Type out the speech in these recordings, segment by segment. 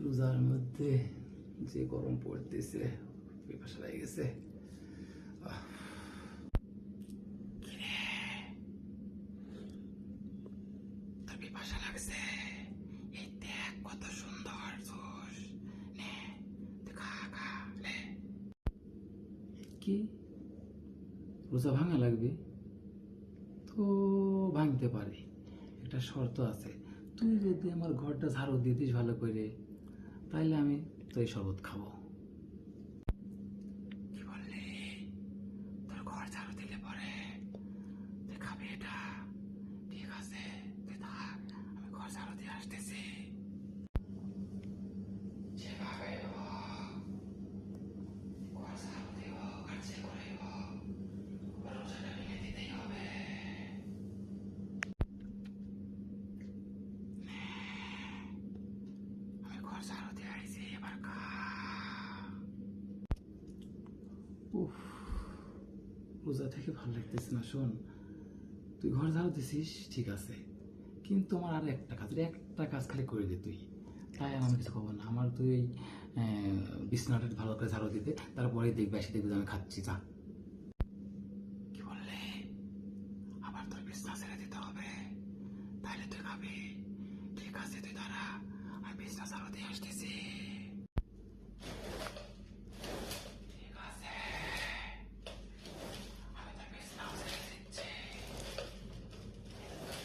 রোজার মধ্যে যে গরম পড়তেছে, পিপাসা লেগে গেছে। তোর পিপাসা লাগছে? এই দেখ কত সুন্দর জুস, নে খা খা লে। কি রোজা ভাঙা লাগবে? তো ভাঙতে পারি, একটা শর্ত আছে। তুই যদি আমার ঘরটা ঝাড়ু দিয়ে দিস ভালো করে, তাইলে আমি তো এই শরবত খাবো। কি বললি? তোর ঘর ঝাড়ু দিলে পরে তুই খাবি এটা? ঠিক আছে, তুই থাক, আমি ঘর ঝাড়ু দিয়ে আসতেছি। যেভাবে হোক ঘর ঝাড়ু দিব, আর যে করে হোক রোজাটা ভেঙে দিতেই হবে। আমি ঘর ঝাড়ু দিয়ে আইছি, এবার খা। উফ, রোজা থেকে ভালো লাগতেছে না। শোন, তুই ঘর ঝাড়ু দিছিস ঠিক আছে, কিন্তু আমার আর একটা কাজ খালি করে দে তুই, তাই আমি কিছু খাবো না। আমার তুই বিছনাটা ভালো করে ঝাড়ু দিতে, তারপরে দেখবি এসে দেখবি আমি খাচ্ছি। যা। কি বললে? আবার তোর বিছনা ছেড়ে দিতে হবে, তাহলে তুই খাবি? ঠিক আছে, তুই দাঁড়া, আমি বিছনা ঝাড়ু দিয়ে আসতেছি। ঠিক আছে, আমি তোর বিছনাও ছেড়ে দিচ্ছি।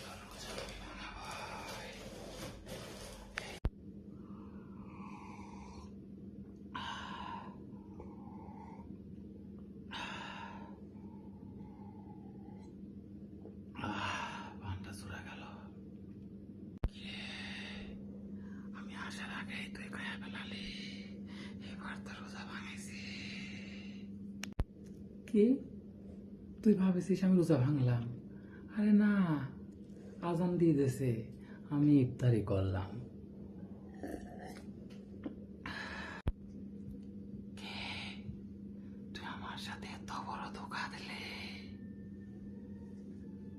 তোর রোজা আমি ভাঙাবই। পানটা চুরা গেল। আমি আসার আগেই তুই খায়া ফেলালি, এবার তো রোজা ভাঙাইছি। কি তুই ভাবেছিস আমি রোজা ভাঙলাম? আরে না, আজান দিয়ে দিয়েছে, আমি ইফতারি করলাম। তুই আমার সাথে এত বড় ধোঁকা দিলি?